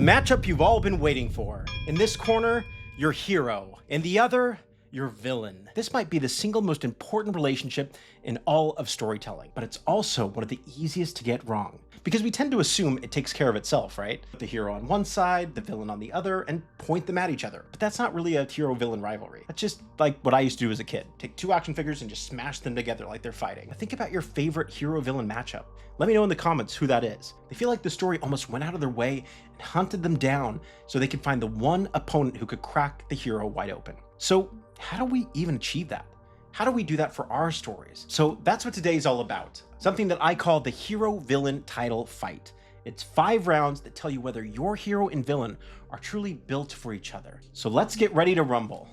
matchup you've all been waiting for. In this corner, your hero. In the other, your villain. This might be the single most important relationship in all of storytelling, but it's also one of the easiest to get wrong. Because we tend to assume it takes care of itself, right? Put the hero on one side, the villain on the other, and point them at each other. But that's not really a hero-villain rivalry. That's just like what I used to do as a kid. Take two action figures and just smash them together like they're fighting. Think about your favorite hero-villain matchup. Let me know in the comments who that is. They feel like the story almost went out of their way and hunted them down so they could find the one opponent who could crack the hero wide open. So how do we even achieve that? How do we do that for our stories? So that's what today's all about. Something that I call the hero-villain title fight. It's 5 rounds that tell you whether your hero and villain are truly built for each other. So let's get ready to rumble.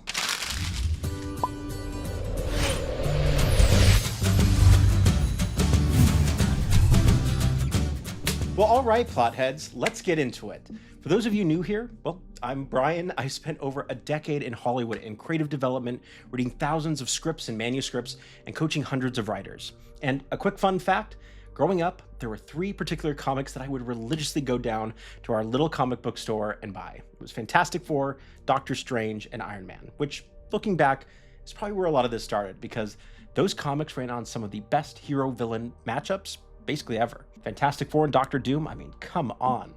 Well, all right, plot heads, let's get into it. For those of you new here, well, I'm Brian. I spent over a decade in Hollywood in creative development, reading thousands of scripts and manuscripts, and coaching hundreds of writers. And a quick fun fact, growing up, there were 3 particular comics that I would religiously go down to our little comic book store and buy. It was Fantastic Four, Doctor Strange, and Iron Man, which, looking back, is probably where a lot of this started, because those comics ran on some of the best hero-villain matchups basically ever. Fantastic Four and Doctor Doom, I mean, come on.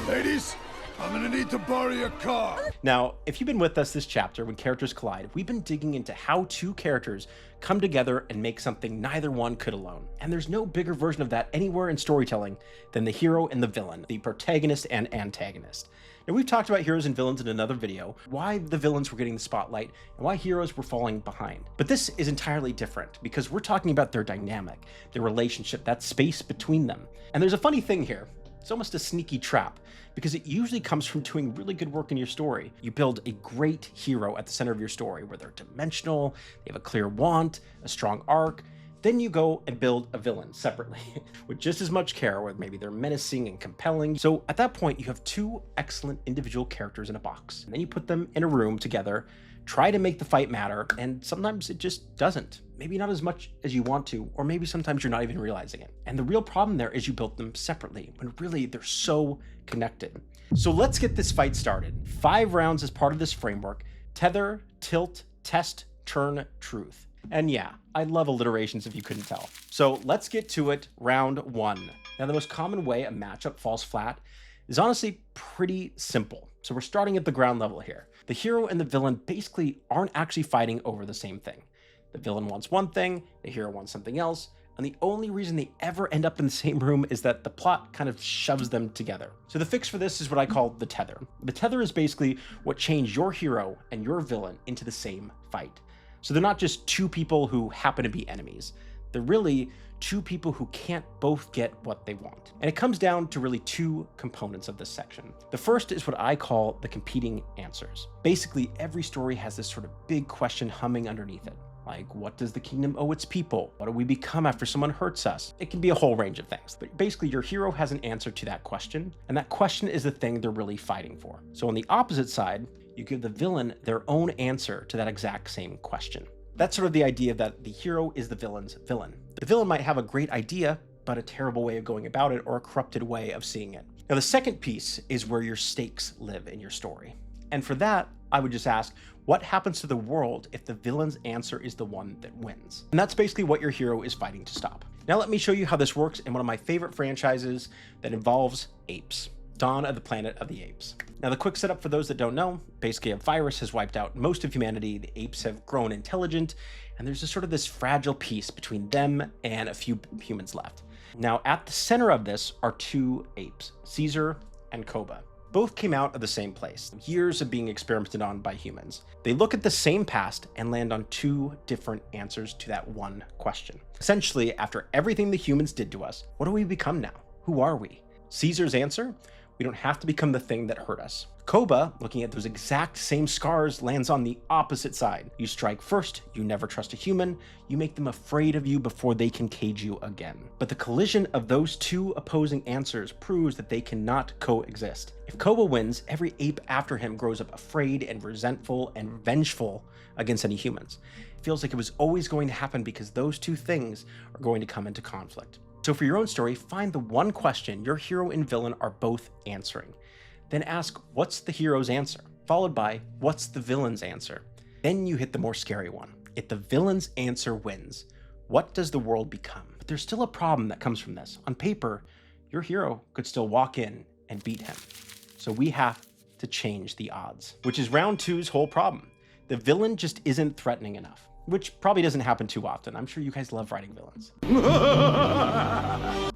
Ladies, I'm gonna need to borrow your car. Now, if you've been with us this chapter when characters collide, we've been digging into how 2 characters come together and make something neither one could alone. And there's no bigger version of that anywhere in storytelling than the hero and the villain, the protagonist and antagonist. Now, we've talked about heroes and villains in another video, why the villains were getting the spotlight and why heroes were falling behind. But this is entirely different because we're talking about their dynamic, their relationship, that space between them. And there's a funny thing here. It's almost a sneaky trap because it usually comes from doing really good work in your story. You build a great hero at the center of your story where they're dimensional, they have a clear want, a strong arc. Then you go and build a villain separately with just as much care, where maybe they're menacing and compelling. So at that point, you have 2 excellent individual characters in a box. And then you put them in a room together, try to make the fight matter, and sometimes it just doesn't. Maybe not as much as you want to, or maybe sometimes you're not even realizing it. And the real problem there is you built them separately, when really they're so connected. So let's get this fight started. 5 rounds as part of this framework: tether, tilt, test, turn, truth. And yeah, I love alliterations if you couldn't tell. So let's get to it. Round 1. Now, the most common way a matchup falls flat is honestly pretty simple. So we're starting at the ground level here. The hero and the villain basically aren't actually fighting over the same thing. The villain wants one thing, the hero wants something else, and the only reason they ever end up in the same room is that the plot kind of shoves them together. So the fix for this is what I call the tether. The tether is basically what changed your hero and your villain into the same fight. So they're not just 2 people who happen to be enemies. They're really 2 people who can't both get what they want. And it comes down to really 2 components of this section. The first is what I call the competing answers. Basically, every story has this sort of big question humming underneath it. Like, what does the kingdom owe its people? What do we become after someone hurts us? It can be a whole range of things. But basically, your hero has an answer to that question, and that question is the thing they're really fighting for. So on the opposite side, you give the villain their own answer to that exact same question. That's sort of the idea that the hero is the villain's villain. The villain might have a great idea, but a terrible way of going about it, or a corrupted way of seeing it. Now, the second piece is where your stakes live in your story. And for that, I would just ask, what happens to the world if the villain's answer is the one that wins? And that's basically what your hero is fighting to stop. Now let me show you how this works in one of my favorite franchises that involves apes. Dawn of the Planet of the Apes. Now, the quick setup for those that don't know, basically a virus has wiped out most of humanity, the apes have grown intelligent, and there's just sort of this fragile piece between them and a few humans left. Now, at the center of this are 2 apes, Caesar and Koba. Both came out of the same place, years of being experimented on by humans. They look at the same past and land on 2 different answers to that one question. Essentially, after everything the humans did to us, what do we become now? Who are we? Caesar's answer: we don't have to become the thing that hurt us. Koba, looking at those exact same scars, lands on the opposite side. You strike first, you never trust a human, you make them afraid of you before they can cage you again. But the collision of those 2 opposing answers proves that they cannot coexist. If Koba wins, every ape after him grows up afraid and resentful and vengeful against any humans. It feels like it was always going to happen because those 2 things are going to come into conflict. So for your own story, find the one question your hero and villain are both answering. Then ask, what's the hero's answer? Followed by, what's the villain's answer? Then you hit the more scary one. If the villain's answer wins, what does the world become? But there's still a problem that comes from this. On paper, your hero could still walk in and beat him. So we have to change the odds, which is round 2's whole problem. The villain just isn't threatening enough, which probably doesn't happen too often. I'm sure you guys love writing villains.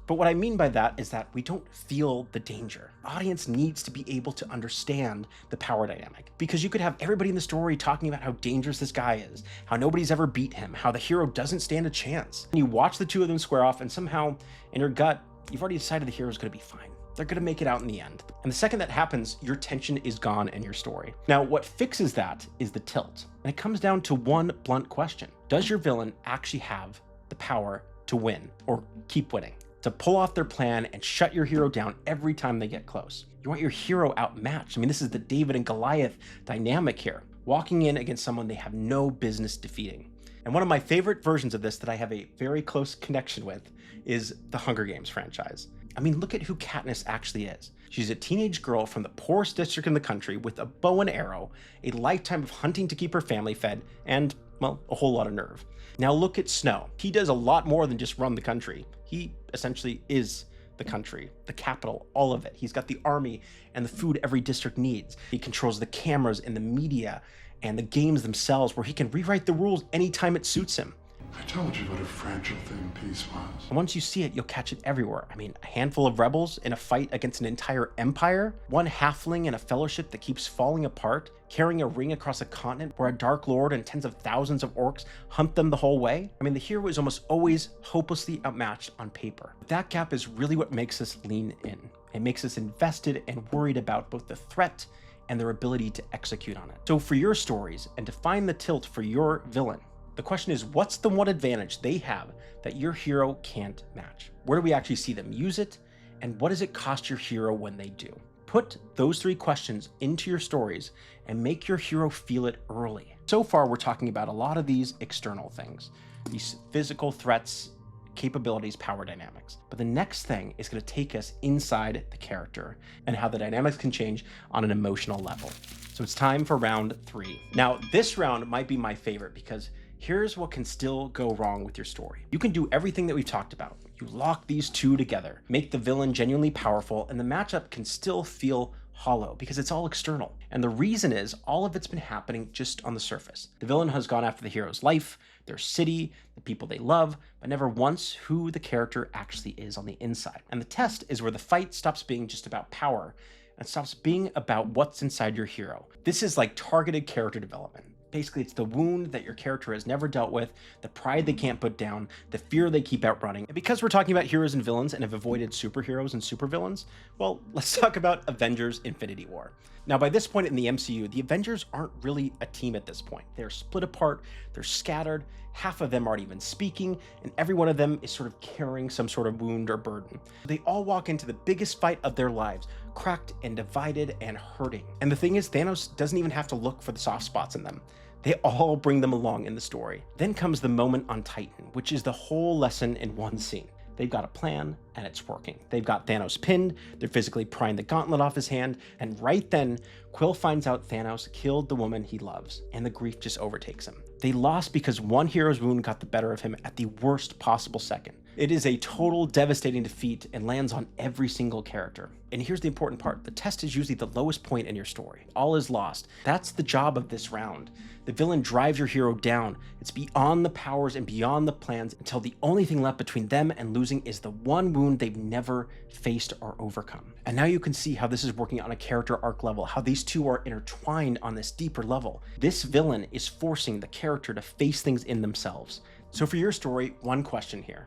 But what I mean by that is that we don't feel the danger. The audience needs to be able to understand the power dynamic, because you could have everybody in the story talking about how dangerous this guy is, how nobody's ever beat him, how the hero doesn't stand a chance. And you watch the two of them square off, and somehow in your gut, you've already decided the hero's gonna be fine. They're gonna make it out in the end. And the second that happens, your tension is gone in your story. Now, what fixes that is the tilt. And it comes down to one blunt question. Does your villain actually have the power to win or keep winning? To pull off their plan and shut your hero down every time they get close. You want your hero outmatched. I mean, this is the David and Goliath dynamic here, walking in against someone they have no business defeating. And one of my favorite versions of this that I have a very close connection with is the Hunger Games franchise. I mean, look at who Katniss actually is. She's a teenage girl from the poorest district in the country with a bow and arrow, a lifetime of hunting to keep her family fed, and, well, a whole lot of nerve. Now look at Snow. He does a lot more than just run the country. He essentially is the country, the capital, all of it. He's got the army and the food every district needs. He controls the cameras and the media and the games themselves, where he can rewrite the rules anytime it suits him. I told you what a fragile thing peace was. And once you see it, you'll catch it everywhere. I mean, a handful of rebels in a fight against an entire empire, one halfling in a fellowship that keeps falling apart, carrying a ring across a continent where a dark lord and tens of thousands of orcs hunt them the whole way. I mean, the hero is almost always hopelessly outmatched on paper. That gap is really what makes us lean in. It makes us invested and worried about both the threat and their ability to execute on it. So for your stories, and to find the tilt for your villain, the question is, what's the one advantage they have that your hero can't match? Where do we actually see them use it? And what does it cost your hero when they do? Put those 3 questions into your stories and make your hero feel it early. So far, we're talking about a lot of these external things, these physical threats, capabilities, power dynamics. But the next thing is going to take us inside the character and how the dynamics can change on an emotional level. So it's time for round 3. Now, this round might be my favorite because here's what can still go wrong with your story. You can do everything that we've talked about. You lock these two together, make the villain genuinely powerful, and the matchup can still feel hollow because it's all external. And the reason is all of it's been happening just on the surface. The villain has gone after the hero's life, their city, the people they love, but never once who the character actually is on the inside. And the test is where the fight stops being just about power and stops being about what's inside your hero. This is like targeted character development. Basically, it's the wound that your character has never dealt with, the pride they can't put down, the fear they keep outrunning. And because we're talking about heroes and villains and have avoided superheroes and supervillains, well, let's talk about Avengers Infinity War. Now, by this point in the MCU, the Avengers aren't really a team at this point. They're split apart, they're scattered, half of them aren't even speaking, and every one of them is sort of carrying some sort of wound or burden. They all walk into the biggest fight of their lives, cracked and divided and hurting. And the thing is, Thanos doesn't even have to look for the soft spots in them. They all bring them along in the story. Then comes the moment on Titan, which is the whole lesson in one scene. They've got a plan, and it's working. They've got Thanos pinned, they're physically prying the gauntlet off his hand, and right then, Quill finds out Thanos killed the woman he loves, and the grief just overtakes him. They lost because one hero's wound got the better of him at the worst possible second. It is a total devastating defeat and lands on every single character. And here's the important part. The test is usually the lowest point in your story. All is lost. That's the job of this round. The villain drives your hero down. It's beyond the powers and beyond the plans until the only thing left between them and losing is the one wound they've never faced or overcome. And now you can see how this is working on a character arc level, how these two are intertwined on this deeper level. This villain is forcing the character to face things in themselves. So for your story, one question here.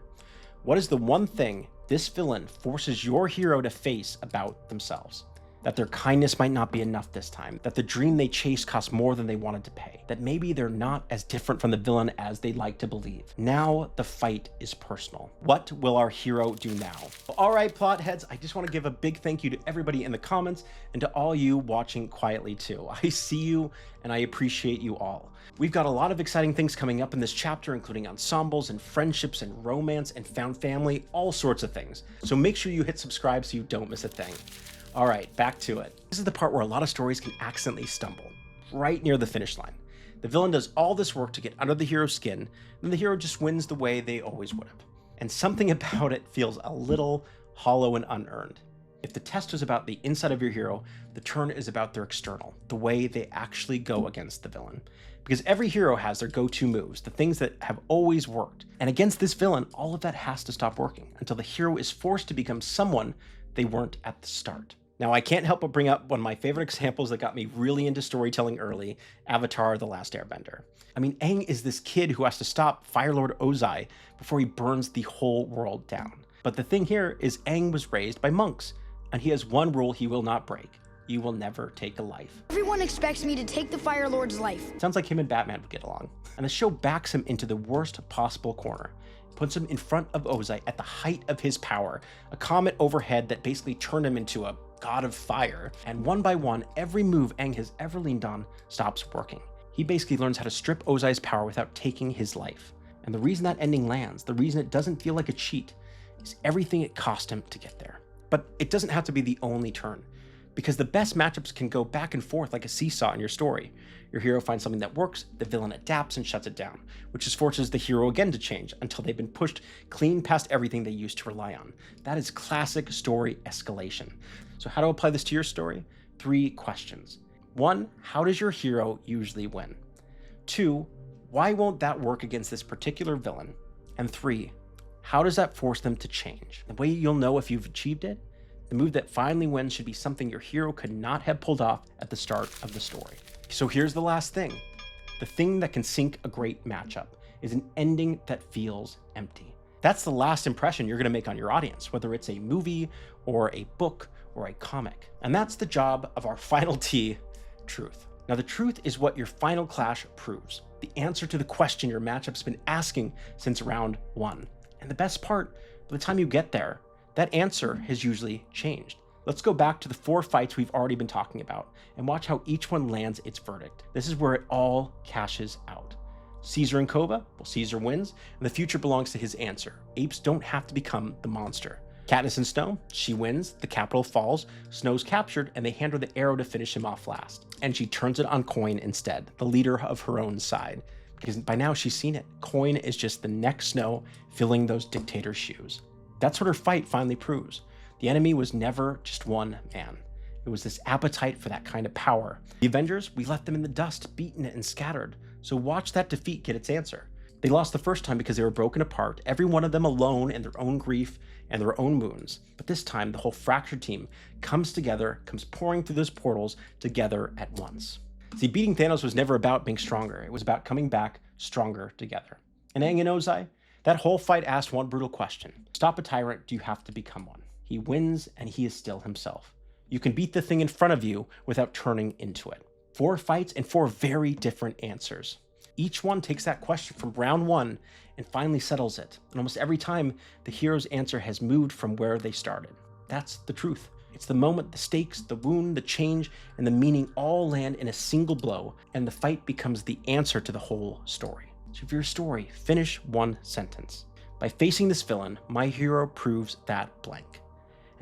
What is the one thing this villain forces your hero to face about themselves? That their kindness might not be enough this time, that the dream they chased cost more than they wanted to pay, that maybe they're not as different from the villain as they'd like to believe. Now the fight is personal. What will our hero do now? All right, plot heads, I just want to give a big thank you to everybody in the comments and to all you watching quietly too. I see you and I appreciate you all. We've got a lot of exciting things coming up in this chapter, including ensembles and friendships and romance and found family, all sorts of things. So make sure you hit subscribe so you don't miss a thing. All right, back to it. This is the part where a lot of stories can accidentally stumble, right near the finish line. The villain does all this work to get under the hero's skin, and the hero just wins the way they always would have. And something about it feels a little hollow and unearned. If the test was about the inside of your hero, the turn is about their external, the way they actually go against the villain. Because every hero has their go-to moves, the things that have always worked. And against this villain, all of that has to stop working until the hero is forced to become someone they weren't at the start. Now, I can't help but bring up one of my favorite examples that got me really into storytelling early, Avatar: The Last Airbender. I mean, Aang is this kid who has to stop Fire Lord Ozai before he burns the whole world down. But the thing here is Aang was raised by monks, and he has one rule he will not break. You will never take a life. Everyone expects me to take the Fire Lord's life. Sounds like him and Batman would get along. And the show backs him into the worst possible corner. Puts him in front of Ozai at the height of his power, a comet overhead that basically turned him into a god of fire. And one by one, every move Aang has ever leaned on stops working. He basically learns how to strip Ozai's power without taking his life. And the reason that ending lands, the reason it doesn't feel like a cheat, is everything it cost him to get there. But it doesn't have to be the only turn, because the best matchups can go back and forth like a seesaw in your story. Your hero finds something that works, the villain adapts and shuts it down, which just forces the hero again to change until they've been pushed clean past everything they used to rely on. That is classic story escalation. So how to apply this to your story? 3 questions. 1, how does your hero usually win? 2, why won't that work against this particular villain? And 3, how does that force them to change? The way you'll know if you've achieved it, the move that finally wins should be something your hero could not have pulled off at the start of the story. So here's the last thing. The thing that can sink a great matchup is an ending that feels empty. That's the last impression you're going to make on your audience, whether it's a movie or a book or a comic. And that's the job of our final T, truth. Now, the truth is what your final clash proves, the answer to the question your matchup's been asking since round 1. And the best part, by the time you get there, that answer has usually changed. Let's go back to the 4 fights we've already been talking about and watch how each one lands its verdict. This is where it all cashes out. Caesar and Kova? Well, Caesar wins, and the future belongs to his answer. Apes don't have to become the monster. Katniss and Snow? She wins, the capital falls, Snow's captured, and they hand her the arrow to finish him off last. And she turns it on Coin instead, the leader of her own side. Because by now she's seen it. Coin is just the next Snow filling those dictator's shoes. That's what her fight finally proves. The enemy was never just one man. It was this appetite for that kind of power. The Avengers, we left them in the dust, beaten and scattered. So watch that defeat get its answer. They lost the first time because they were broken apart, every one of them alone in their own grief and their own wounds. But this time, the whole fractured team comes together, comes pouring through those portals together at once. See, beating Thanos was never about being stronger. It was about coming back stronger together. And Aang and Ozai, that whole fight asked one brutal question. Stop a tyrant, do you have to become one? He wins, and he is still himself. You can beat the thing in front of you without turning into it. 4 fights and 4 very different answers. Each one takes that question from round 1 and finally settles it. And almost every time, the hero's answer has moved from where they started. That's the truth. It's the moment the stakes, the wound, the change, and the meaning all land in a single blow, and the fight becomes the answer to the whole story. So for your story, finish 1 sentence. By facing this villain, my hero proves that blank.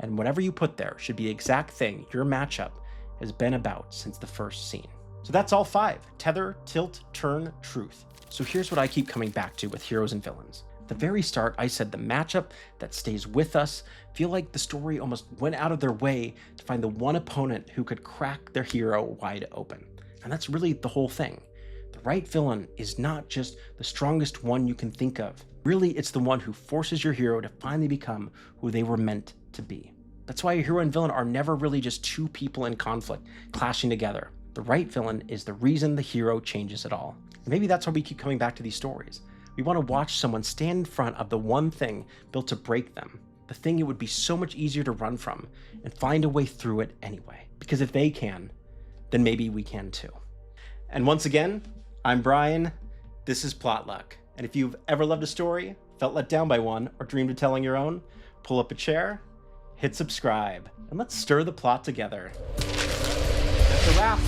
And whatever you put there should be the exact thing your matchup has been about since the first scene. So that's all 5. Tether, tilt, turn, truth. So here's what I keep coming back to with heroes and villains. At the very start, I said the matchup that stays with us feel like the story almost went out of their way to find the one opponent who could crack their hero wide open. And that's really the whole thing. The right villain is not just the strongest one you can think of. Really, it's the one who forces your hero to finally become who they were meant to be. That's why a hero and villain are never really just 2 people in conflict, clashing together. The right villain is the reason the hero changes it all. And maybe that's why we keep coming back to these stories. We want to watch someone stand in front of the one thing built to break them, the thing it would be so much easier to run from, and find a way through it anyway. Because if they can, then maybe we can too. And once again, I'm Brian, this is Plot Luck. And if you've ever loved a story, felt let down by one, or dreamed of telling your own, pull up a chair, hit subscribe, and let's stir the plot together. That's a wrap.